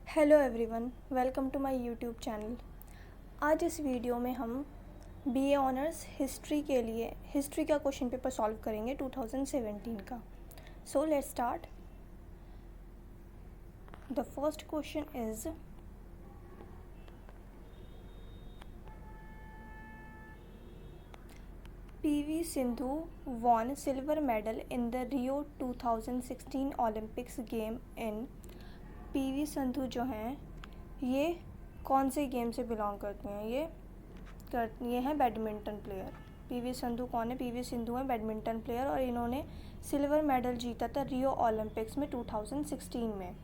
Hello everyone, welcome to my YouTube channel. आज इस video में हम बीए ऑनर्स हिस्ट्री के लिए हिस्ट्री का क्वेश्चन पेपर सॉल्व करेंगे 2017 का। So let's start. The first question is PV Sindhu won silver medal in the Rio 2016 Olympics game in. PV Sindhu जो हैं ये कौन से गेम से बिलोंग करती हैं? ये हैं बैडमिंटन प्लेयर। पीवी सिंधु कौन है? पीवी सिंधु हैं बैडमिंटन प्लेयर और इन्होंने सिल्वर मेडल जीता था रियो ओलंपिक्स में 2016 में।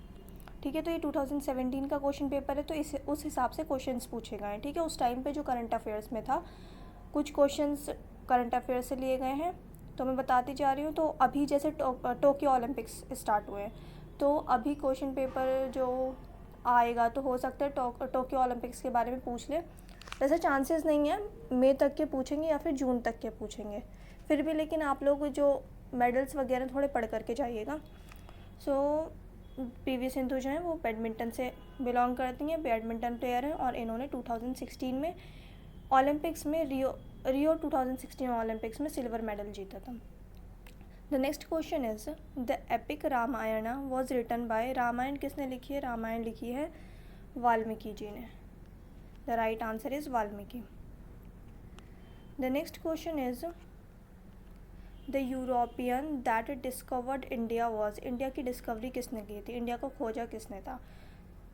ठीक है, तो ये 2017 का क्वेश्चन पेपर है, तो इस उस हिसाब से क्वेश्चंस पूछे गए हैं। ठीक है, उस टाइम पे जो करंट अफेयर्स में था, कुछ क्वेश्चंस करंट अफेयर्स से लिए गए हैं, तो मैं बताती जा रही हूँ। तो अभी जैसे टोक्यो ओलंपिक्स स्टार्ट हुए हैं, तो अभी क्वेश्चन पेपर जो आएगा तो हो सकता है टोक्यो ओलंपिक्स के बारे में पूछ ले। वैसे चांसेस नहीं है, मई तक के पूछेंगे या फिर जून तक के पूछेंगे फिर भी, लेकिन आप लोग जो मेडल्स वगैरह थोड़े पढ़ करके जाइएगा। सो पीवी सिंधु जो हैं वो बैडमिंटन से बिलोंग करती हैं, बैडमिंटन प्लेयर हैं और इन्होंने 2016 में ओलंपिक्स में रियो 2016 ओलंपिक्स में सिल्वर मेडल जीता था। The next question is the epic Ramayana was written by. Ramayana किसने लिखी है? रामायण लिखी है वाल्मीकि जी ने। The right answer is Valmiki. The next question is the European that discovered India was. India की डिस्कवरी किसने की थी? इंडिया को खोजा किसने था?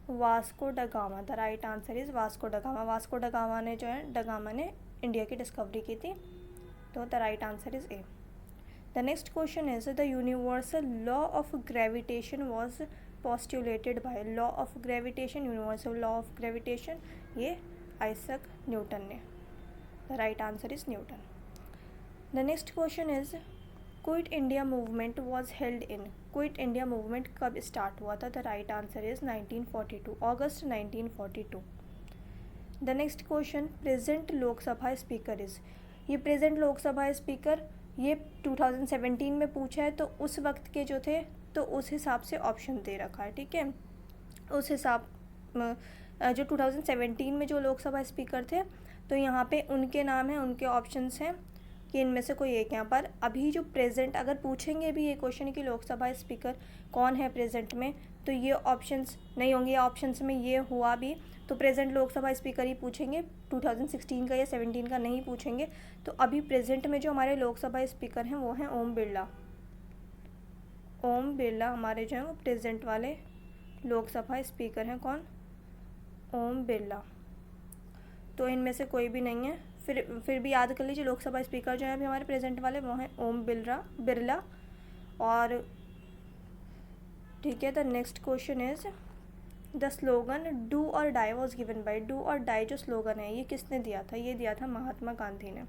Vasco da Gama. The right answer is Vasco da Gama. Vasco da Gama ने जो है डगामा ने इंडिया की डिस्कवरी की थी, तो the right answer is a. The next question is the universal law of gravitation was postulated by। law of gravitation, universal law of gravitation, ये Isaac Newton ने। The right answer is Newton. The next question is quit India movement was held in। Quit India movement कब start हुआ था? The right answer is 1942, August 1942। The next question present Lok Sabha speaker is. ये present Lok Sabha speaker ये 2017 में पूछा है, तो उस वक्त के जो थे तो उस हिसाब से ऑप्शन दे रखा है। ठीक है, उस हिसाब जो 2017 में जो लोकसभा स्पीकर थे, तो यहाँ पे उनके नाम हैं, उनके ऑप्शंस हैं कि इनमें से कोई एक। यहाँ पर अभी जो प्रेजेंट अगर पूछेंगे भी ये क्वेश्चन कि लोकसभा स्पीकर कौन है प्रेजेंट में, तो ये ऑप्शंस नहीं होंगे। ऑप्शंस में ये हुआ भी तो प्रेजेंट लोकसभा स्पीकर ही पूछेंगे, 2016 का या 17 का नहीं पूछेंगे। तो अभी प्रेजेंट में जो हमारे लोकसभा स्पीकर हैं वो हैं ओम बिरला। ओम बिरला हमारे जो हैं वो प्रेजेंट वाले लोकसभा स्पीकर हैं। कौन? ओम बिरला। तो इनमें से कोई भी नहीं है। फिर भी याद कर लीजिए, लोकसभा स्पीकर जो हैं अभी हमारे प्रेजेंट वाले वो हैं ओम बिरला। और ठीक है, the next question is the slogan do or die was given by. Do or die जो स्लोगन है ये किसने दिया था? ये दिया था महात्मा गांधी ने।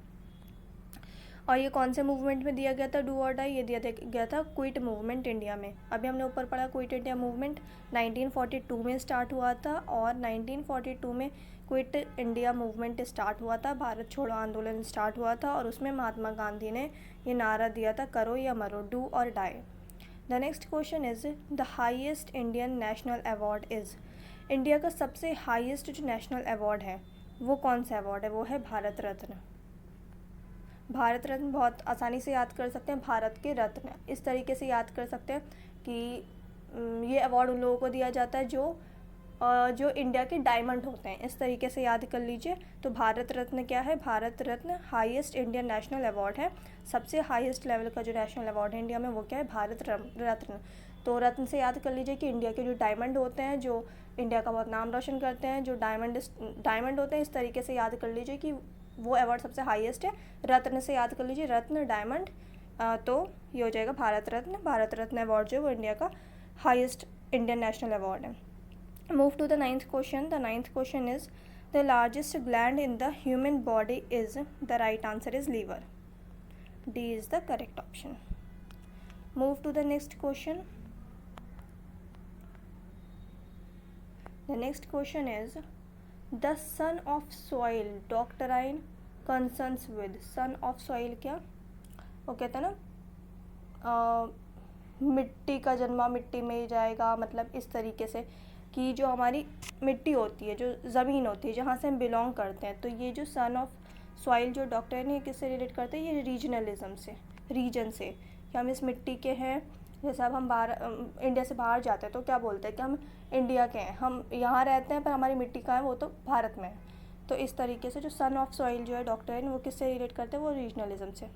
और ये कौन से मूवमेंट में दिया गया था डू और डाई? ये दिया गया था क्विट मूवमेंट इंडिया में। अभी हमने ऊपर पढ़ा क्विट इंडिया मूवमेंट 1942 में स्टार्ट हुआ था, और 1942 में क्विट इंडिया मूवमेंट स्टार्ट हुआ था, भारत छोड़ो आंदोलन स्टार्ट हुआ था, और उसमें महात्मा गांधी ने ये नारा दिया था, करो या मरो, do or die. The next question is the highest Indian national award is. India का सबसे हाईएस्ट जो नेशनल अवार्ड है वो कौन सा अवार्ड है? वो है भारत रत्न। भारत रत्न बहुत आसानी से याद कर सकते हैं, भारत के रत्न इस तरीके से याद कर सकते हैं कि ये अवार्ड उन लोगों को दिया जाता है जो इंडिया के डायमंड होते हैं, इस तरीके से याद कर लीजिए। तो भारत रत्न क्या है? Bharat Ratna highest Indian national award है। सबसे हाईएस्ट लेवल का जो नेशनल अवार्ड है इंडिया में वो क्या है? भारत रत्न। तो रत्न से याद कर लीजिए कि इंडिया के जो डायमंड होते हैं, जो इंडिया का बहुत नाम रोशन करते हैं, जो डायमंड होते हैं, इस तरीके से याद कर लीजिए कि वो अवार्ड सबसे हाईएस्ट है। रत्न से याद कर लीजिए, रत्न डायमंड, तो ये हो जाएगा भारत रत्न। भारत रत्न अवार्ड जो है वो इंडिया का हाईएस्ट इंडियन नेशनल अवार्ड है। Move to the ninth question. The ninth question is the largest gland in the human body is। the right answer is liver. D is the correct option. Move to the next question. The next question is the son of soil doctrine concerns with। son of soil क्या वो कहते हैं ना, मिट्टी का जन्मा मिट्टी में ही जाएगा, मतलब इस तरीके से कि जो हमारी मिट्टी होती है, जो ज़मीन होती है जहाँ से हम बिलोंग करते हैं, तो ये जो सन ऑफ सॉइल जो डॉक्टर ने किससे रिलेट करते हैं, ये रीजनलिज्म से, रीजन से, कि हम इस मिट्टी के हैं। जैसे अब हम बाहर इंडिया से बाहर जाते हैं तो क्या बोलते हैं कि हम इंडिया के हैं, हम यहाँ रहते हैं पर हमारी मिट्टी कहाँ है, वो तो भारत में है। तो इस तरीके से जो सन ऑफ सॉइल जो है डॉक्टर ने वो किससे रिलेट करते हैं, वो रीजनलिज्म से।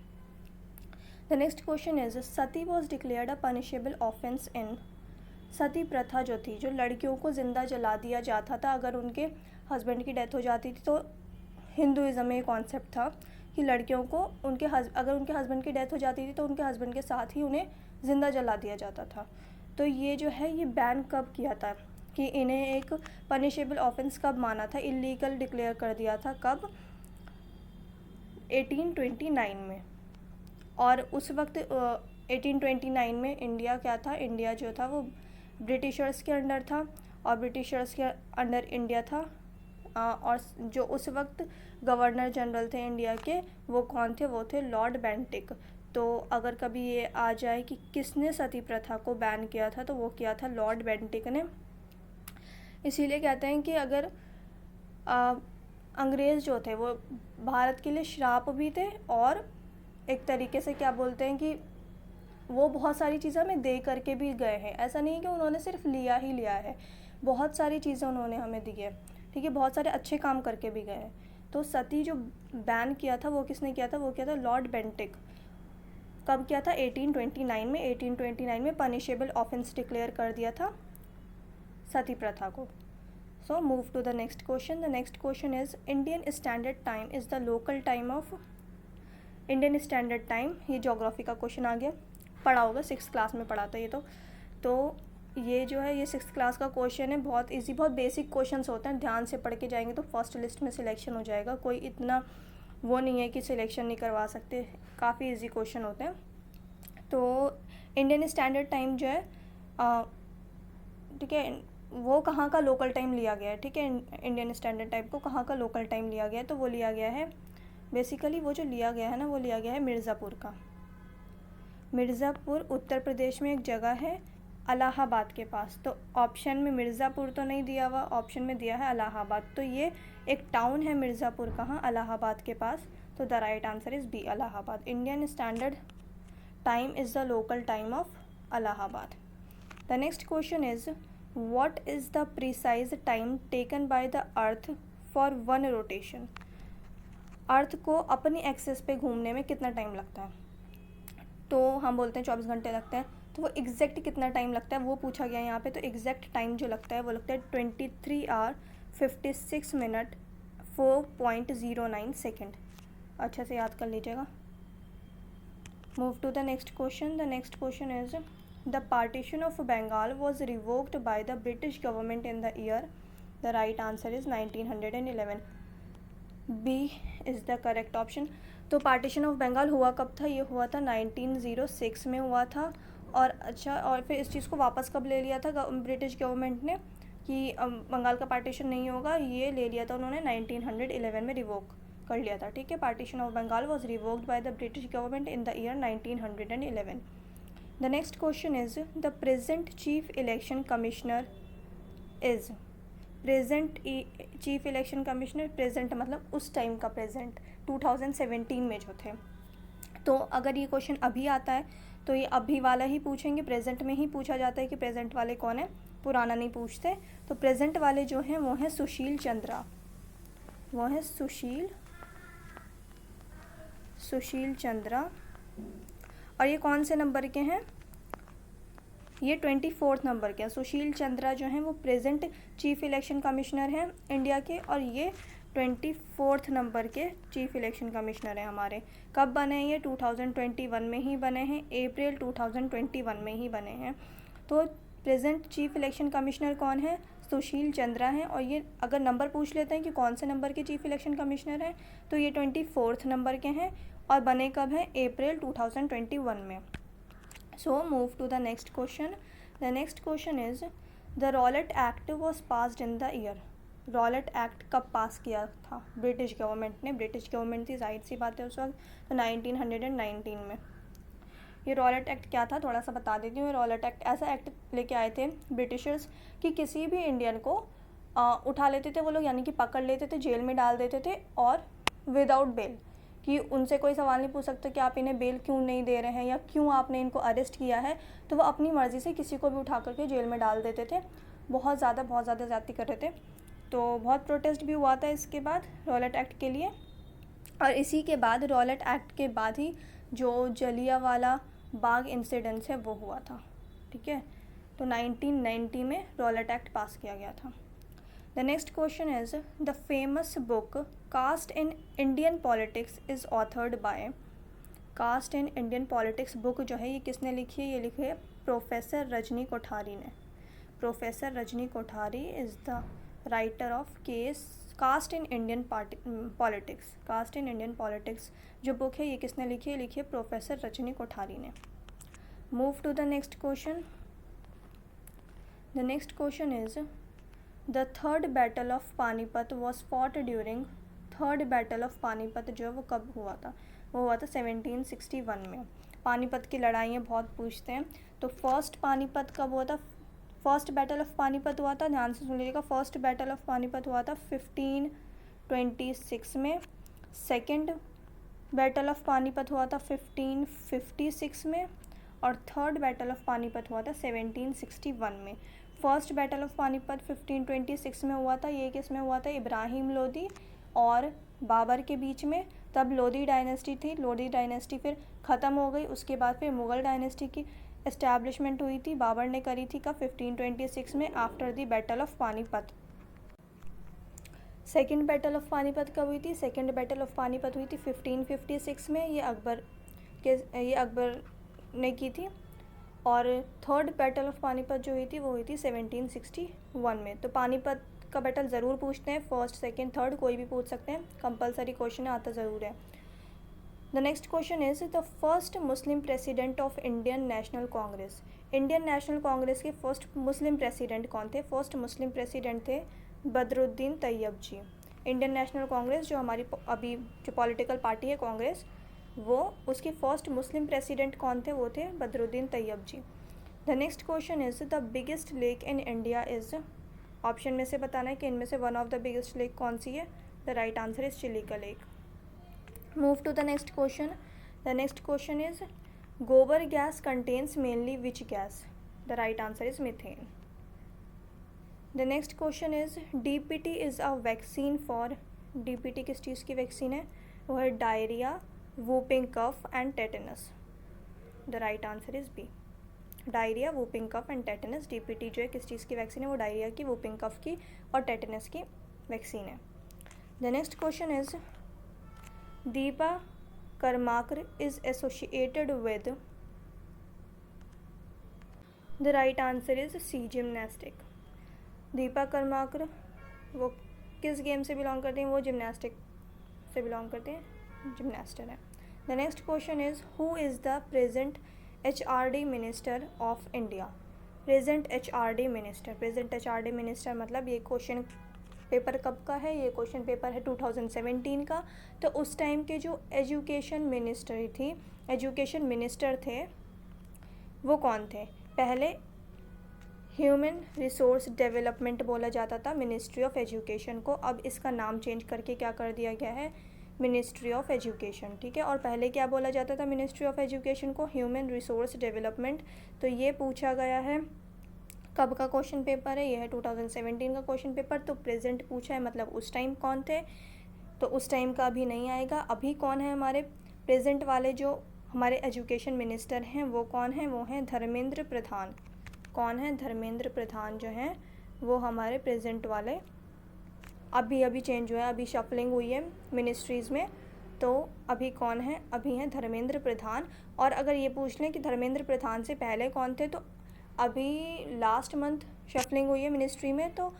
The next question is sati was declared a punishable offence in. Sati प्रथा जो थी, जो लड़कियों को ज़िंदा जला दिया जाता था अगर उनके हस्बैंड की डेथ हो जाती थी, तो हिंदुज़म में ये कॉन्सेप्ट था कि लड़कियों को अगर उनके हस्बैंड की डेथ हो जाती थी तो उनके हस्बैंड के साथ ही उन्हें ज़िंदा जला दिया जाता था। तो ये जो है ये बैन कब किया था, कि इन्हें एक पनिशेबल ऑफेंस कब माना था, इलीगल डिक्लेयर कर दिया था, कब, 1829 में। और उस वक्त 1829 में इंडिया क्या था, इंडिया जो था वो ब्रिटिशर्स के अंडर था, और ब्रिटिशर्स के अंडर इंडिया था। और जो उस वक्त गवर्नर जनरल थे इंडिया के, वो कौन थे, वो थे लॉर्ड बेंटिक। तो अगर कभी ये आ जाए कि किसने सती प्रथा को बैन किया था, तो वो किया था लॉर्ड बेंटिक ने। इसीलिए कहते हैं कि अगर अंग्रेज़ जो थे वो भारत के लिए श्राप भी थे, और एक तरीके से क्या बोलते हैं कि वो बहुत सारी चीज़ें हमें दे करके भी गए हैं। ऐसा नहीं कि उन्होंने सिर्फ लिया ही लिया है, बहुत सारी चीज़ें उन्होंने हमें दी है, ठीक है, बहुत सारे अच्छे काम करके भी गए हैं। तो सती जो बैन किया था वो किसने किया था, वो किया था लॉर्ड बेंटिक। कब किया था, 1829 में। 1829 में पनिशेबल ऑफेंस डिक्लेयर कर दिया था सती प्रथा को। So move to the next question. The next question is Indian standard time is the local time of. Indian standard time, ये ज्योग्राफी का क्वेश्चन आ गया, पढ़ा होगा, 6th क्लास में पढ़ा था ये तो ये जो है ये 6th क्लास का क्वेश्चन है, बहुत इजी, बहुत बेसिक क्वेश्चंस होते हैं, ध्यान से पढ़ के जाएंगे तो फर्स्ट लिस्ट में सिलेक्शन हो जाएगा। कोई इतना वो नहीं है कि सिलेक्शन नहीं करवा सकते, काफ़ी इजी क्वेश्चन होते हैं। तो इंडियन स्टैंडर्ड टाइम जो है, ठीक है, वो कहाँ का लोकल टाइम लिया गया है, ठीक है, इंडियन स्टैंडर्ड टाइम को कहाँ का लोकल टाइम लिया गया है, तो वो लिया गया है बेसिकली, वो जो लिया गया है ना, वो लिया गया है मिर्ज़ापुर का। मिर्ज़ापुर उत्तर प्रदेश में एक जगह है इलाहाबाद के पास। तो ऑप्शन में मिर्ज़ापुर तो नहीं दिया हुआ, ऑप्शन में दिया है इलाहाबाद। तो ये एक टाउन है मिर्ज़ापुर, कहाँ, इलाहाबाद के पास। तो the right answer is B, Allahabad. Indian standard time is the local time of Allahabad. The next question is what is the precise time taken by the earth for one rotation. अर्थ को अपनी एक्सिस पे घूमने में कितना टाइम लगता है, तो हम बोलते हैं 24 घंटे लगते हैं। तो वो एग्जैक्ट कितना टाइम लगता है वो पूछा गया है यहाँ पे। तो एग्जैक्ट टाइम जो लगता है वो लगता है 23 आवर 56 मिनट 4.09 सेकेंड। अच्छा से याद कर लीजिएगा। Move to the next question. The next question is the partition of Bengal was revoked by the British government in the year. The right answer is 1911। B is the correct option. तो partition of Bengal हुआ कब था, ये हुआ था 1906 में हुआ था। और अच्छा, और फिर इस चीज़ को वापस कब ले लिया था ब्रिटिश गवर्नमेंट ने, कि बंगाल का पार्टीशन नहीं होगा, ये ले लिया था उन्होंने 1911 में रिवोक कर लिया था, ठीक है। Partition of Bengal was revoked by the British government in the year 1911। The next question is the present chief election commissioner is. Present chief election commissioner, present मतलब उस टाइम का प्रेजेंट, 2017 में जो थे। तो अगर ये क्वेश्चन अभी आता है तो ये अभी वाला ही पूछेंगे, प्रेजेंट में ही पूछा जाता है कि प्रेजेंट वाले कौन है, पुराना नहीं पूछते। तो प्रेजेंट वाले जो हैं वो हैं सुशील चंद्रा, वो हैं सुशील चंद्रा। और ये कौन से नंबर के हैं, ये 24 नंबर के हैं। सुशील चंद्रा जो हैं वो प्रेजेंट चीफ इलेक्शन कमिश्नर हैं इंडिया के, और ये 24 नंबर के चीफ इलेक्शन कमिश्नर हैं हमारे। कब बने हैं ये, 2021 में ही बने हैं, अप्रैल 2021 में ही बने हैं। तो प्रेजेंट चीफ इलेक्शन कमिश्नर कौन है, सुशील चंद्रा हैं। और ये अगर नंबर पूछ लेते हैं कि कौन से नंबर के चीफ इलेक्शन कमिश्नर हैं, तो ये 24 नंबर के हैं, और बने कब हैं, अप्रैल 2021 में। So move to the next question. The next question is the Rowlatt Act was passed in the year. Rowlatt Act कब पास किया था ब्रिटिश गवर्नमेंट ने, ब्रिटिश गवर्नमेंट थी, जाहिर सी बात है उस वक्त, तो 1919 में। ये रॉलेट एक्ट क्या था थोड़ा सा बता देती हूँ। रॉलेट एक्ट ऐसा एक्ट लेके आए थे ब्रिटिशर्स कि किसी भी इंडियन को उठा लेते थे वो लोग, यानी कि पकड़ लेते थे, जेल में डाल देते थे और विदाउट बेल, कि उनसे कोई सवाल नहीं पूछ सकता कि आप इन्हें बेल क्यों नहीं दे रहे हैं या क्यों आपने इनको अरेस्ट किया है। तो वो अपनी मर्ज़ी से किसी को भी उठा करके जेल में डाल देते थे। बहुत ज़्यादा ज़्यादती कर रहे थे, तो बहुत प्रोटेस्ट भी हुआ था इसके बाद रॉलेट एक्ट के लिए। और इसी के बाद रॉलेट एक्ट के बाद ही जो जलियांवाला बाग इंसिडेंट है वो हुआ था, ठीक है। तो 1990 में रॉलेट एक्ट पास किया गया था। The next question is the famous book caste in Indian politics is authored by. Caste in Indian politics book जो है ये किसने लिखी है? ये लिखी है प्रोफेसर रजनी कोठारी ने। Professor Rajni Kothari is the writer of caste in Indian politics. Caste in Indian politics जो बुक है ये किसने लिखी है? लिखी है प्रोफेसर रजनी कोठारी ने। Move to the next question. The next question is the third battle of Panipat was fought during. Third battle of Panipat जो है वो कब हुआ था? वो हुआ था 1761 में। पानीपत की लड़ाइयाँ बहुत पूछते हैं, तो फर्स्ट पानीपत कब हुआ था? फर्स्ट बैटल ऑफ पानीपत हुआ था, ध्यान से सुन लीजिएगा, फर्स्ट बैटल ऑफ पानीपत हुआ था 1526 में। सेकंड बैटल ऑफ पानीपत हुआ था 1556 में। और थर्ड बैटल ऑफ पानीपत हुआ था 1761 में। फर्स्ट बैटल ऑफ पानीपत 1526 में हुआ था, ये किस में हुआ था? इब्राहिम लोदी और बाबर के बीच में। तब लोदी डायनेस्टी थी, लोदी डायनेस्टी फिर ख़त्म हो गई, उसके बाद फिर मुग़ल डायनेस्टी की एस्टैब्लिशमेंट हुई थी, बाबर ने करी थी कब? 1526 में, after the battle of Panipat. Second battle of Panipat कब हुई थी? सेकेंड बैटल ऑफ पानीपत हुई थी 1556 में, ये अकबर ने की थी। और थर्ड बैटल ऑफ पानीपत जो हुई थी वो हुई थी 1761 में। तो पानीपत का बैटल ज़रूर पूछते हैं, फर्स्ट सेकेंड थर्ड कोई भी पूछ सकते हैं, कंपलसरी क्वेश्चन आता ज़रूर है। The next question is the first Muslim president of Indian national Congress. Indian national Congress के फर्स्ट मुस्लिम प्रेसिडेंट कौन थे? फर्स्ट मुस्लिम प्रेसिडेंट थे बदरुद्दीन तैयब जी। इंडियन नेशनल कांग्रेस जो हमारी अभी जो पॉलिटिकल पार्टी है कांग्रेस, वो उसके फर्स्ट मुस्लिम प्रेसिडेंट कौन थे? वो थे Badruddin Tyabji. The next question is the biggest lake in India is. Option में से बताना है कि इनमें से one of the biggest lake कौन सी है? The right answer is Chilika lake. Move to the next question. The next question is gobar gas contains mainly which gas? The right answer is methane. The next question is DPT is a vaccine for. DPT किस चीज़ की vaccine है? वो है diarrhoea, whooping cough and tetanus. The right answer is B, diarrhoea, whooping cough and tetanus. DPT जो है किस चीज़ की vaccine है? वो डायरिया की, वूपिंग कफ की और टेटनस की वैक्सीन है। The next question is Deepa Karmakar is associated with. The right answer is C, gymnastic. Deepa Karmakar वो किस गेम से बिलोंग करते हैं? वो जिम्नास्टिक से बिलोंग करते हैं, जिम्नास्टर है। The next question is who is the present HRD minister of India. Present HRD minister, present HRD minister मतलब ये क्वेश्चन पेपर कब का है? ये क्वेश्चन पेपर है 2017 का। तो उस टाइम के जो एजुकेशन मिनिस्टर थे वो कौन थे? पहले ह्यूमन रिसोर्स डेवलपमेंट बोला जाता था मिनिस्ट्री ऑफ एजुकेशन को, अब इसका नाम चेंज करके क्या कर दिया गया है? मिनिस्ट्री ऑफ एजुकेशन, ठीक है। और पहले क्या बोला जाता था मिनिस्ट्री ऑफ एजुकेशन को? Human resource development. तो ये पूछा गया है, कब का क्वेश्चन पेपर है? ये है 2017 का क्वेश्चन पेपर। तो प्रेजेंट पूछा है मतलब उस टाइम कौन थे? तो उस टाइम का अभी नहीं आएगा। अभी कौन है हमारे प्रेजेंट वाले जो हमारे एजुकेशन मिनिस्टर हैं वो कौन है? वो हैं धर्मेंद्र प्रधान। कौन है? धर्मेंद्र प्रधान जो हैं वो हमारे प्रेजेंट वाले। अभी चेंज हुआ है, अभी शफलिंग हुई है मिनिस्ट्रीज़ में। तो अभी कौन है? अभी हैं धर्मेंद्र प्रधान। और अगर ये पूछ लें कि धर्मेंद्र प्रधान से पहले कौन थे, तो अभी लास्ट मंथ शफलिंग हुई है मिनिस्ट्री में, तो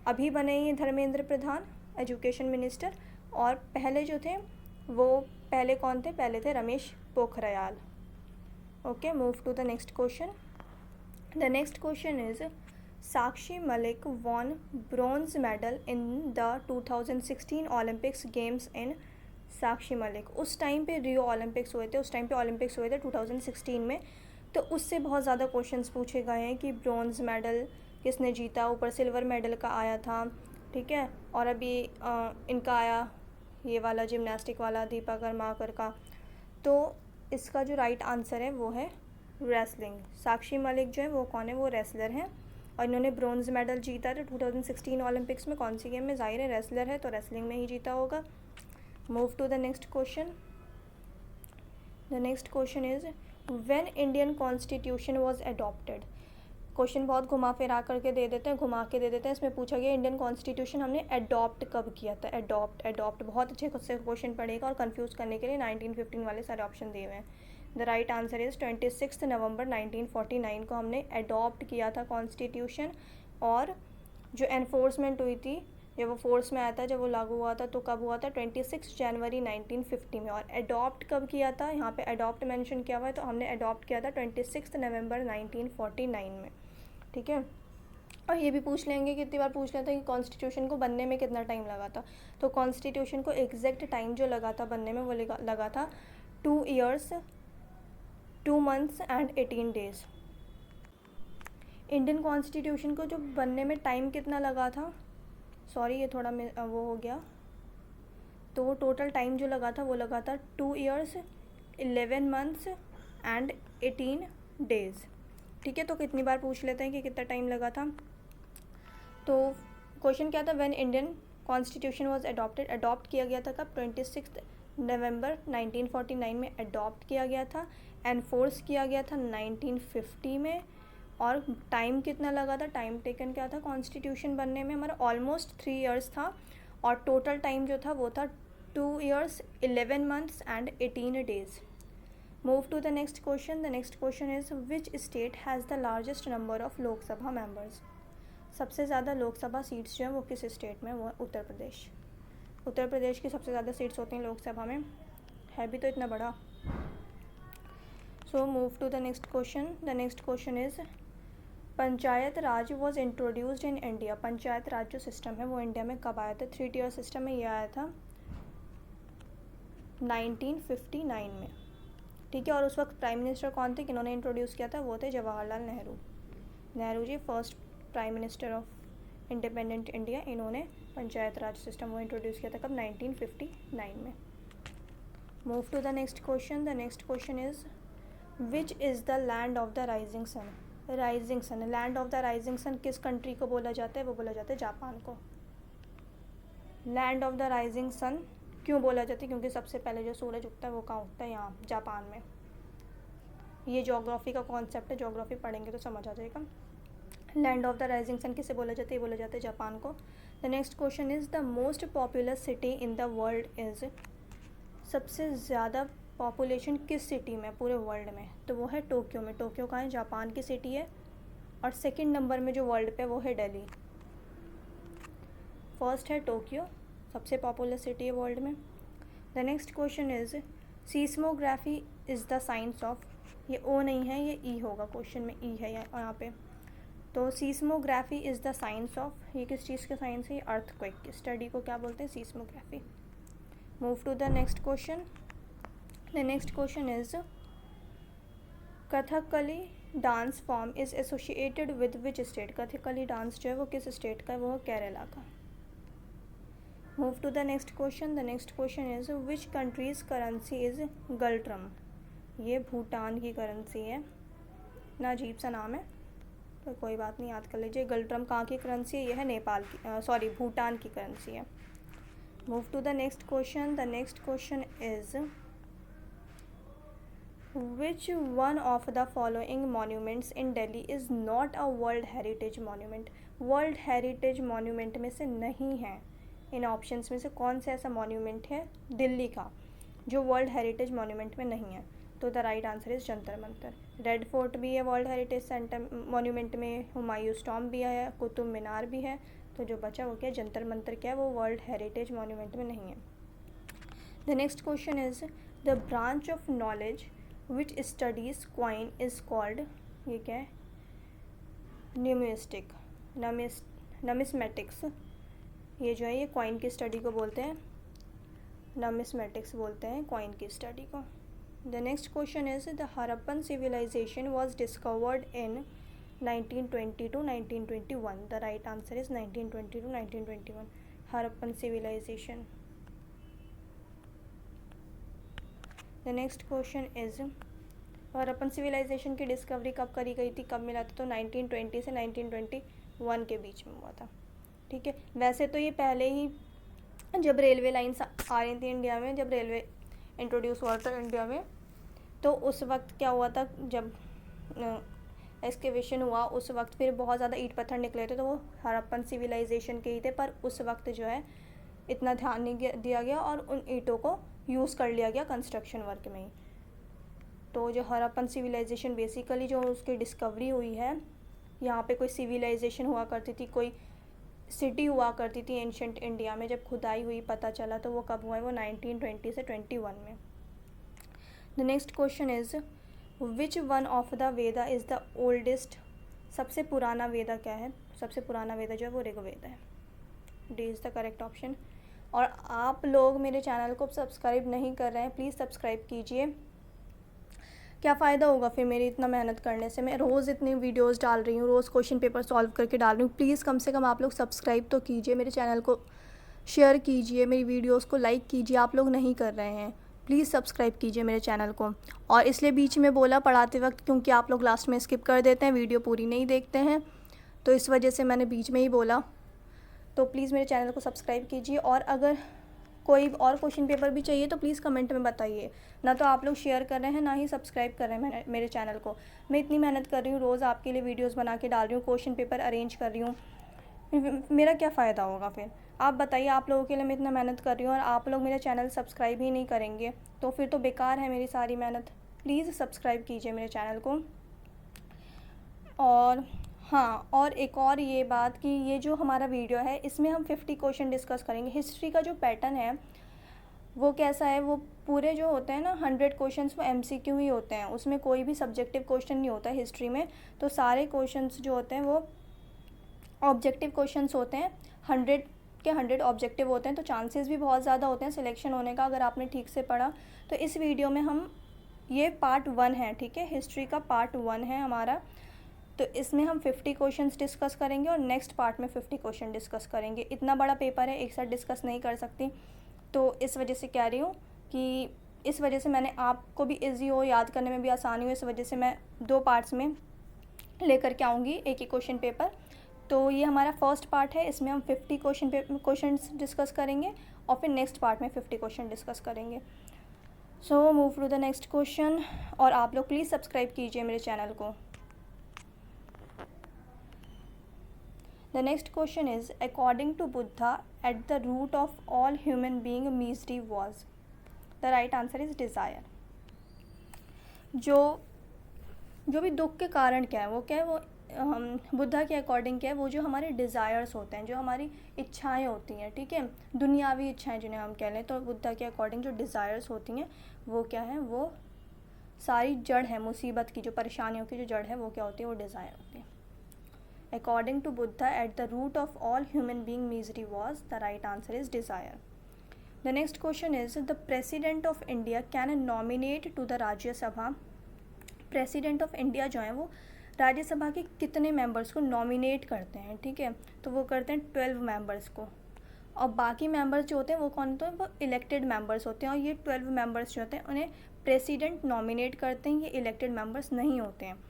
अभी बने ही धर्मेंद्र प्रधान एजुकेशन मिनिस्टर। और पहले जो थे वो पहले कौन थे? पहले थे Ramesh Pokhriyal. Okay, move to the next question. The next question is Sakshi Malik won bronze medal in the 2016 Olympics games in Sakshi Malik. उस टाइम पे रियो ओलंपिक्स हुए थे, उस टाइम पे ओलंपिक्स हुए थे 2016 में, तो उससे बहुत ज़्यादा क्वेश्चंस पूछे गए हैं कि ब्रॉन्ज़ मेडल किसने जीता, ऊपर सिल्वर मेडल का आया था, ठीक है। और अभी इनका आया ये वाला जिम्नास्टिक वाला दीपा कर्माकर का। तो इसका जो राइट आंसर है वो है रेसलिंग। साक्षी मलिक जो है वो कौन है, वो रेसलर हैं और इन्होंने ब्रॉन्ज़ मेडल जीता था 2016 ओलंपिक्स में। कौन सी गेम में, जाहिर है रेसलर है तो रेसलिंग में ही जीता होगा। Move to the next question. The next question is when Indian constitution was adopted. Question बहुत घुमा फिरा करके दे देते हैं, घुमा के दे देते हैं। इसमें पूछा गया इंडियन कॉन्स्टिट्यूशन हमने अडॉप्ट कब किया था। अडॉप्ट बहुत अच्छे से क्वेश्चन पड़ेगा और कंफ्यूज करने के लिए 1915 वाले सारे ऑप्शन दिए हुए हैं। द राइट आंसर इज 26 नवंबर 1949 को हमने अडॉप्ट किया था कॉन्स्टिट्यूशन। और जो एनफोर्समेंट हुई थी, जब वो फोर्स में आया था, जब वो लागू हुआ था, तो कब हुआ था, 26 जनवरी 1950 में। और अडॉप्ट कब किया था, यहाँ पे अडॉप्ट मेंशन किया हुआ है, तो हमने अडॉप्ट किया था 26 नवंबर 1949 में, ठीक है। और ये भी पूछ लेंगे, कितनी बार पूछ लेते हैं कि कॉन्स्टिट्यूशन को बनने में कितना टाइम लगा था। तो कॉन्स्टिट्यूशन को एग्जैक्ट टाइम जो लगा था बनने में वो लगा था 2 years 2 months and 18 days। Indian constitution को जो बनने में टाइम कितना लगा था, सॉरी ये थोड़ा वो हो गया, तो टोटल टाइम जो लगा था वो लगा था 2 years 11 months and 18 days, ठीक है। तो कितनी बार पूछ लेते हैं कि कितना टाइम लगा था। तो क्वेश्चन क्या था, when Indian constitution was adopted, adopt किया गया था कब, 26 नवंबर 1949 में अडॉप्ट किया गया था। एनफोर्स किया गया था 1950 में। और टाइम कितना लगा था, टाइम टेकन क्या था कॉन्स्टिट्यूशन बनने में हमारा, ऑलमोस्ट 3 years था। और टोटल टाइम जो था वो था 2 years 11 months and 18 days। Move to the next question. The next question is which state has the largest number of Lok Sabha members. सबसे ज़्यादा लोकसभा सीट्स जो हैं वो किस स्टेट में, वो है उत्तर प्रदेश। उत्तर प्रदेश की सबसे ज़्यादा सीट्स होती हैं लोकसभा में, है भी तो इतना बड़ा। So move to the next question. The next question is panchayat raj was introduced in India. Panchayat raj जो सिस्टम है वो इंडिया में कब आया था, 3 tier सिस्टम में ये आया था 1959 में, ठीक है। और उस वक्त प्राइम मिनिस्टर कौन थे, किन्होंने इंट्रोड्यूस किया था, वो थे Jawaharlal Nehru. Nehru ji first prime minister of independent India, इन्होंने पंचायत राज सिस्टम वो इंट्रोड्यूस किया था कब, 1959 में। Move to the next question. The next question is which is the land of the rising sun. Rising sun, land of the rising sun किस country को बोला जाता है, वो बोला जाता है जापान को। Land of the rising sun क्यों बोला जाता है, क्योंकि सबसे पहले जो सूरज उगता है वो कहाँ उगता है, यहाँ जापान में। ये ज्योग्राफी का कॉन्सेप्ट है, ज्योग्राफी पढ़ेंगे तो समझ आ जाएगा। Land of the rising sun किसे बोला जाता है, ये बोला जाता है जापान को। The next question is the most popular city in the world is. सबसे ज़्यादा पॉपुलेशन किस सिटी में पूरे वर्ल्ड में, तो वो है टोक्यो में। टोक्यो कहाँ है, जापान की सिटी है। और सेकंड नंबर में जो वर्ल्ड पे वो है दिल्ली। फर्स्ट है टोक्यो, सबसे पॉपुलर सिटी है वर्ल्ड में। The next question is seismography is the science of. ये ओ नहीं है, ये ई होगा, क्वेश्चन में ई है यहाँ पे। तो सीस्मोग्राफी इज़ द साइंस ऑफ, ये किस चीज़ का साइंस है, अर्थक्वेक की स्टडी को क्या बोलते हैं, seismography. Move to the next question. The next question is Kathakali dance form is associated with which state. Kathakali dance जो है वो किस स्टेट का है, वो है केरला का। Move to the next question. The next question is which country's currency is ngultrum. ये भूटान की करेंसी है, ना अजीब सा नाम है तो कोई बात नहीं, याद कर लीजिए। गल्ट्रम कहाँ की करेंसी है, ये है नेपाल की, सॉरी भूटान की करेंसी है। Move to the next question. The next question is which one of the following monuments in Delhi is not a world heritage monument. World heritage monument में से नहीं है, इन ऑप्शंस में से कौन सा ऐसा मॉन्यूमेंट है दिल्ली का जो वर्ल्ड हेरिटेज मॉन्यूमेंट में नहीं है। तो the right answer is Jantar Mantar. Red fort भी है वर्ल्ड हेरिटेज सेंटर मॉन्यूमेंट में, हुमायूं टॉम्ब भी है, कुतुब मीनार भी है। तो जो बचा वो क्या है, जंतर मंतर क्या है, वो वर्ल्ड हेरिटेज मॉन्यूमेंट में नहीं है। The next question is the branch of knowledge which studies coin is called. ये क्या है, न्यूमिस्टिक, नमिस्मेटिक्स। ये जो है ये क्वाइन की स्टडी को बोलते हैं नमिस्मेटिक्स बोलते हैं कॉइन की स्टडी को। The next question is the Harappan civilisation was discovered in 1920 to 1921. The right answer is 1920 to 1921, Harappan civilisation. The next question is Harappan civilisation की डिस्कवरी कब करी गई थी, कब मिला था, तो 1920 से 1921 के बीच में हुआ था। ठीक है, वैसे तो ये पहले ही जब रेलवे लाइन्स आ रही थी इंडिया में, जब रेलवे इंट्रोड्यूस हुआ था इंडिया में, तो उस वक्त क्या हुआ था, जब एक्सकेवेशन हुआ उस वक्त फिर बहुत ज़्यादा ईंट पत्थर निकले थे, तो वो हड़प्पन सिविलाइजेशन के ही थे। पर उस वक्त जो है इतना ध्यान नहीं दिया गया और उन ईंटों को यूज़ कर लिया गया कंस्ट्रक्शन वर्क में ही। तो जो हड़प्पन सिविलाइजेशन बेसिकली जो उसकी डिस्कवरी हुई है, यहाँ पे कोई सिविलाइजेशन हुआ करती थी, कोई सिटी हुआ करती थी एंशंट इंडिया में, जब खुदाई हुई पता चला, तो वो कब हुआ है, वो 1920 से 21 में। The next question is which one of the Veda is the oldest, सबसे पुराना वेदा क्या है, सबसे पुराना वेदा जो है वो ऋग्वेद है। D is the correct option. और आप लोग मेरे चैनल को सब्सक्राइब नहीं कर रहे हैं, प्लीज़ सब्सक्राइब कीजिए। क्या फ़ायदा होगा फिर मेरी इतना मेहनत करने से, मैं रोज़ इतनी वीडियोस डाल रही हूँ, रोज़ क्वेश्चन पेपर सॉल्व करके डाल रही हूँ। प्लीज़ कम से कम आप लोग सब्सक्राइब तो कीजिए, मेरे चैनल को शेयर कीजिए, मेरी वीडियोस को लाइक कीजिए। आप लोग नहीं कर रहे हैं, प्लीज़ सब्सक्राइब कीजिए मेरे चैनल को। और इसलिए बीच में बोला पढ़ाते वक्त, क्योंकि आप लोग लास्ट में स्किप कर देते हैं, वीडियो पूरी नहीं देखते हैं, तो इस वजह से मैंने बीच में ही बोला। तो प्लीज़ मेरे चैनल को सब्सक्राइब कीजिए। और अगर कोई और क्वेश्चन पेपर भी चाहिए तो प्लीज़ कमेंट में बताइए। ना तो आप लोग शेयर कर रहे हैं, ना ही सब्सक्राइब कर रहे हैं मेरे चैनल को। मैं इतनी मेहनत कर रही हूँ, रोज़ आपके लिए वीडियोस बना के डाल रही हूँ, क्वेश्चन पेपर अरेंज कर रही हूँ, मेरा क्या फ़ायदा होगा फिर? आप बताइए, आप लोगों के लिए मैं इतना मेहनत कर रही हूँ और आप लोग मेरा चैनल सब्सक्राइब ही नहीं करेंगे, तो फिर तो बेकार है मेरी सारी मेहनत। प्लीज़ सब्सक्राइब कीजिए मेरे चैनल को। और हाँ, और एक और ये बात कि ये जो हमारा वीडियो है, इसमें हम 50 क्वेश्चन डिस्कस करेंगे। हिस्ट्री का जो पैटर्न है वो कैसा है, वो पूरे जो होते हैं ना 100 क्वेश्चंस वो MCQ ही होते हैं, उसमें कोई भी सब्जेक्टिव क्वेश्चन नहीं होता है हिस्ट्री में। तो सारे क्वेश्चंस जो होते हैं वो ऑब्जेक्टिव क्वेश्चंस होते हैं, 100 के 100 ऑब्जेक्टिव होते हैं, तो चांसेस भी बहुत ज़्यादा होते हैं सिलेक्शन होने का, अगर आपने ठीक से पढ़ा। तो इस वीडियो में हम, ये पार्ट 1 है, ठीक है, हिस्ट्री का पार्ट 1 है हमारा। तो इसमें हम 50 क्वेश्चंस डिस्कस करेंगे और नेक्स्ट पार्ट में 50 क्वेश्चन डिस्कस करेंगे। इतना बड़ा पेपर है, एक साथ डिस्कस नहीं कर सकती, तो इस वजह से कह रही हूँ कि इस वजह से मैंने आपको भी इजी हो, याद करने में भी आसानी हो, इस वजह से मैं 2 पार्ट्स में लेकर के आऊँगी एक ही क्वेश्चन पेपर। तो ये हमारा फर्स्ट पार्ट है, इसमें हम 50 क्वेश्चंस डिस्कस करेंगे और फिर नेक्स्ट पार्ट में 50 क्वेश्चन डिस्कस करेंगे। So move to the next question. और आप लोग प्लीज़ सब्सक्राइब कीजिए मेरे चैनल को। The next question is, according to Buddha, at the root of all human being misery was. The right answer is desire. जो भी दुख के कारण क्या है, वो क्या है, वो बुद्धा के अकॉर्डिंग क्या है, वो जो हमारे डिज़ायर्स होते हैं, जो हमारी इच्छाएं होती हैं, ठीक है, दुनियावी इच्छाएं जिन्हें हम कह लें, तो बुद्धा के अकॉर्डिंग जो डिज़ायर्स होती हैं वो क्या है, वो सारी जड़ है मुसीबत की, जो परेशानियों की जो जड़ है वो क्या होती है, वो डिज़ायर होती है। According to Buddha, at the root of all human being misery was. The right answer is desire. The next question is, the President of India can nominate to the Rajya Sabha. President of India जो है वो राज्यसभा के कितने members को nominate करते हैं, ठीक है, तो वो करते हैं 12 मेंबर्स को। और बाकी मेंबर्स जो होते हैं वो कौन होते हैं, वो इलेक्टेड मेंबर्स होते हैं। और ये 12 मेंबर्स जो होते हैं उन्हें प्रेसिडेंट नॉमिनेट करते हैं, ये इलेक्टेड मेंबर्स नहीं होते हैं।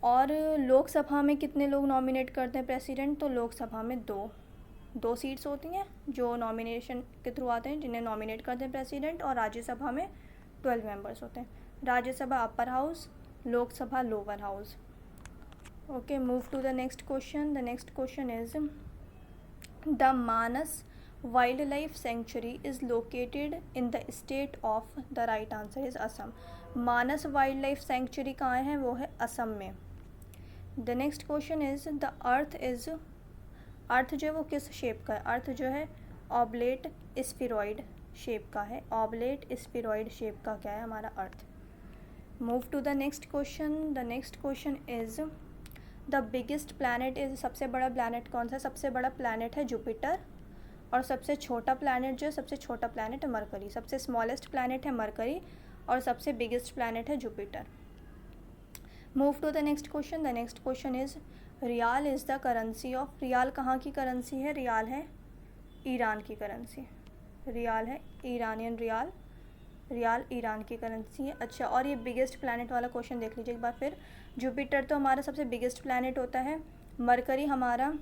और लोकसभा में कितने लोग नॉमिनेट करते हैं प्रेसिडेंट, तो लोकसभा में दो सीट्स होती हैं जो नॉमिनेशन के थ्रू आते हैं, जिन्हें नॉमिनेट करते हैं प्रेसिडेंट। और राज्यसभा में 12 मेंबर्स होते हैं। Rajya Sabha upper house, Lok Sabha lower house. Okay, move to the next question. The next question is, the Manas wildlife sanctuary is located in the state of. The right answer is Assam. Manas wildlife sanctuary कहाँ है, वो है असम में। The next question is, the earth is, earth जो है वो किस shape का है, अर्थ जो है ऑब्लेट स्फीरॉइड शेप का है। ऑब्लेट स्फीरॉइड शेप का क्या है हमारा earth. Move to the next question. The next question is, the biggest planet is, सबसे बड़ा प्लैनेट कौन सा है, सबसे बड़ा प्लैनेट है जुपिटर। और सबसे छोटा प्लैनेट जो है, सबसे छोटा प्लैनेट है मरकरी, सबसे स्मॉलेस्ट प्लैनेट है मरकरी और सबसे बिगेस्ट प्लैनेट है Jupiter. Move to the next question. The next question is riyal is the currency of, riyal कहाँ की करेंसी है? रियाल है ईरान की करेंसी, रियाल है ईरानियन रियाल, रियाल ईरान की करेंसी है। अच्छा, और ये बिगेस्ट प्लैनेट वाला क्वेश्चन देख लीजिए एक बार फिर। जुपिटर तो हमारा सबसे बिगेस्ट प्लैनेट होता है, मरकरी हमारा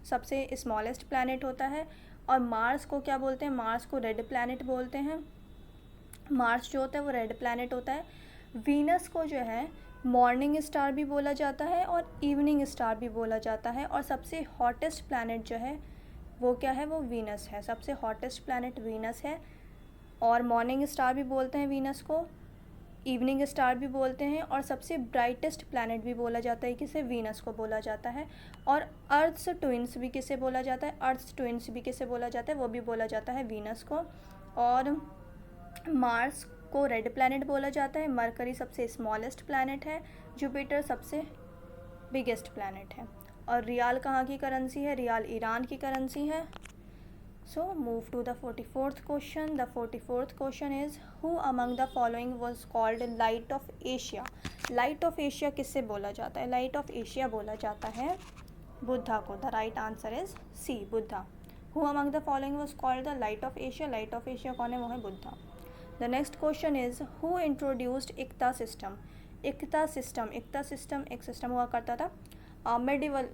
सबसे स्मॉलेस्ट प्लैनेट होता है, और मार्स को क्या बोलते हैं? मार्स को रेड प्लैनेट बोलते हैं, मार्स जो होता है वो रेड प्लैनेट होता है। वीनस को जो है मॉर्निंग स्टार भी बोला जाता है और इवनिंग स्टार भी बोला जाता है, और सबसे हॉटेस्ट प्लैनेट जो है वो क्या है? वो वीनस है, सबसे हॉटेस्ट प्लैनेट वीनस है। और मॉर्निंग स्टार भी बोलते हैं वीनस को, इवनिंग स्टार भी बोलते हैं, और सबसे ब्राइटेस्ट प्लैनेट भी बोला जाता है किसे? वीनस को बोला जाता है। और अर्थ्स ट्विंस भी किसे बोला जाता है? अर्थ्स ट्विंस भी किसे बोला जाता है? वो भी बोला जाता है वीनस को। और मार्स को रेड प्लैनेट बोला जाता है, मरकरी सबसे स्मॉलेस्ट प्लैनेट है, जुपिटर सबसे बिगेस्ट प्लैनेट है। और रियाल कहाँ की करेंसी है? रियाल ईरान की करेंसी है। So move to the 44th question. The 44th question is who among the following was called light of Asia? Light of Asia किससे बोला जाता है? Light of Asia बोला जाता है बुद्धा को। The right answer is C, Buddha. Who among the following was called the light of Asia? Light of Asia कौन है? वो है Buddha. The next question is who introduced iqta system? Iqta system, iqta system एक सिस्टम हुआ करता था मेडिवल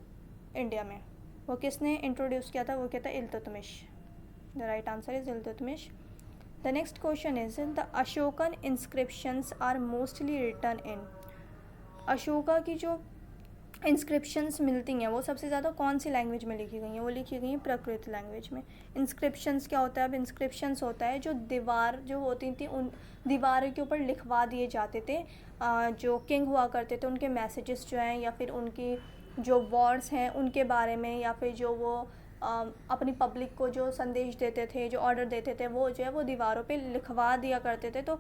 इंडिया में, वो किसने इंट्रोड्यूस किया था? वो क्या था? Iltutmish. The right answer is Iltutmish. The next question is the Ashokan inscriptions are mostly written in. Ashoka की जो इंस्क्रिप्शंस मिलती हैं वो सबसे ज़्यादा कौन सी लैंग्वेज में लिखी गई हैं? वो लिखी गई हैं प्राकृत लैंग्वेज में। इंस्क्रिप्शंस क्या होता है? अब इंस्क्रिप्शंस होता है जो दीवार जो होती थी उन दीवार के ऊपर लिखवा दिए जाते थे, जो किंग हुआ करते थे उनके मैसेजेस जो हैं, या फिर उनकी जो वॉर्स हैं उनके बारे में, या फिर जो वो अपनी पब्लिक को जो संदेश देते थे, जो ऑर्डर देते थे, वो जो है वो दीवारों पे लिखवा दिया करते थे। तो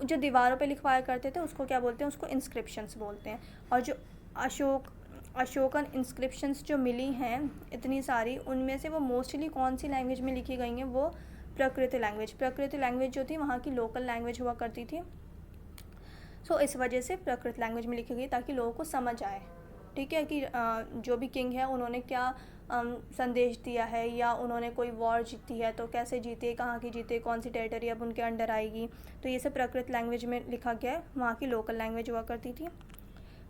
जो दीवारों पे लिखवाया करते थे उसको क्या बोलते हैं? उसको इंस्क्रिप्शंस बोलते हैं। और जो अशोकन इंस्क्रिप्शंस जो मिली हैं इतनी सारी, उनमें से वो मोस्टली कौन सी लैंग्वेज में लिखी गई हैं? वो प्राकृत लैंग्वेज, प्राकृत लैंग्वेज जो थी वहाँ की लोकल लैंग्वेज हुआ करती थी। सो इस वजह से प्राकृत लैंग्वेज में लिखी गई ताकि लोगों को समझ आए, ठीक है, कि जो भी किंग है उन्होंने क्या संदेश दिया है, या उन्होंने कोई वॉर जीती है तो कैसे जीते, कहाँ की जीते, कौन सी टेरिटरी अब उनके अंडर आएगी। तो ये सब प्राकृत लैंग्वेज में लिखा गया है, वहाँ की लोकल लैंग्वेज हुआ करती थी।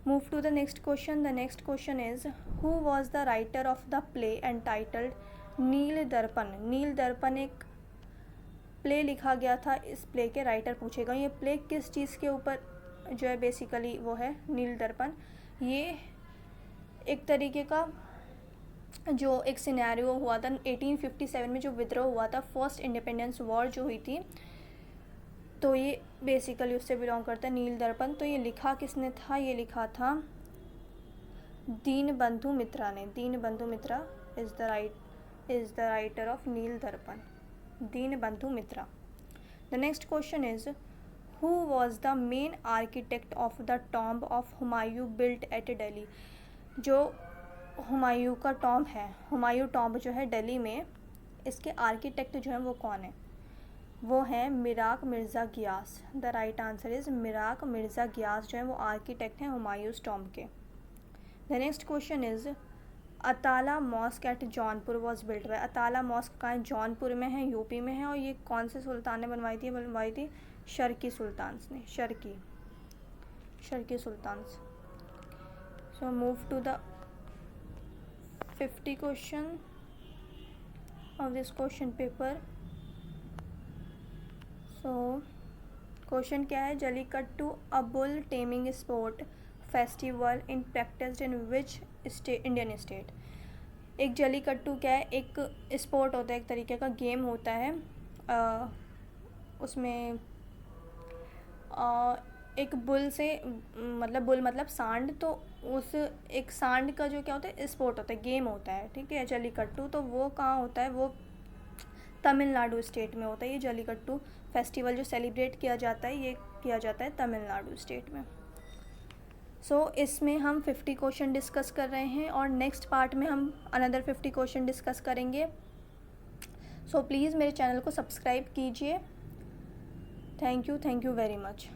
Move to the next question. The next question is who was the writer of the play entitled Nil Darpan? Nil दर्पण एक प्ले लिखा गया था, इस प्ले के राइटर पूछेगा। ये प्ले किस चीज़ के ऊपर जो है बेसिकली वो है नील दर्पण। ये एक तरीके का जो एक सिनेरियो हुआ था 1857 में, जो विद्रोह हुआ था, फर्स्ट इंडिपेंडेंस वॉर जो हुई थी, तो ये बेसिकली उससे बिलोंग करता है नील दर्पण। तो ये लिखा किसने था? ये लिखा था दीनबंधु मित्रा ने। Dinabandhu Mitra is the writer of Nil Darpan, Dinabandhu Mitra. The next question is who was the main architect of the tomb of Humayun built at Delhi? जो हुमायूं का टॉम्ब है, हुमायूं टॉम्ब जो है दिल्ली में, इसके आर्किटेक्ट जो हैं वो कौन है? वो हैं Mirak Mirza Ghiyas. The right answer is Mirak Mirza Ghiyas जो है वो आर्किटेक्ट हैं हुमायूं टॉम्ब के। The next question is Atala mosque at Jaunpur was built by. Atala mosque कहाँ है? जौनपुर में है, यूपी में है, और ये कौन से सुल्तान ने बनवाई थी? बनवाई थी शर्की सुल्तान्स ने, Sharqi sultans. So move to the 50 question of this question paper. So question क्या है? Jallikattu a bull taming sport festival in practised in which Indian state? एक जलीकट्टू क्या है? एक स्पोर्ट होता है, एक तरीके का गेम होता है, उसमें एक बुल से मतलब बुल मतलब सांड, तो उस एक सांड का जो क्या होता है स्पोर्ट होता है, गेम होता है, ठीक है, जलीकट्टू। तो वो कहाँ होता है? वो तमिलनाडु स्टेट में होता है। ये जलीकट्टू फेस्टिवल जो सेलिब्रेट किया जाता है ये किया जाता है तमिलनाडु स्टेट में। सो इसमें हम 50 क्वेश्चन डिस्कस कर रहे हैं और नेक्स्ट पार्ट में हम अनदर 50 क्वेश्चन डिस्कस करेंगे। सो प्लीज़ मेरे चैनल को सब्सक्राइब कीजिए। Thank you very much.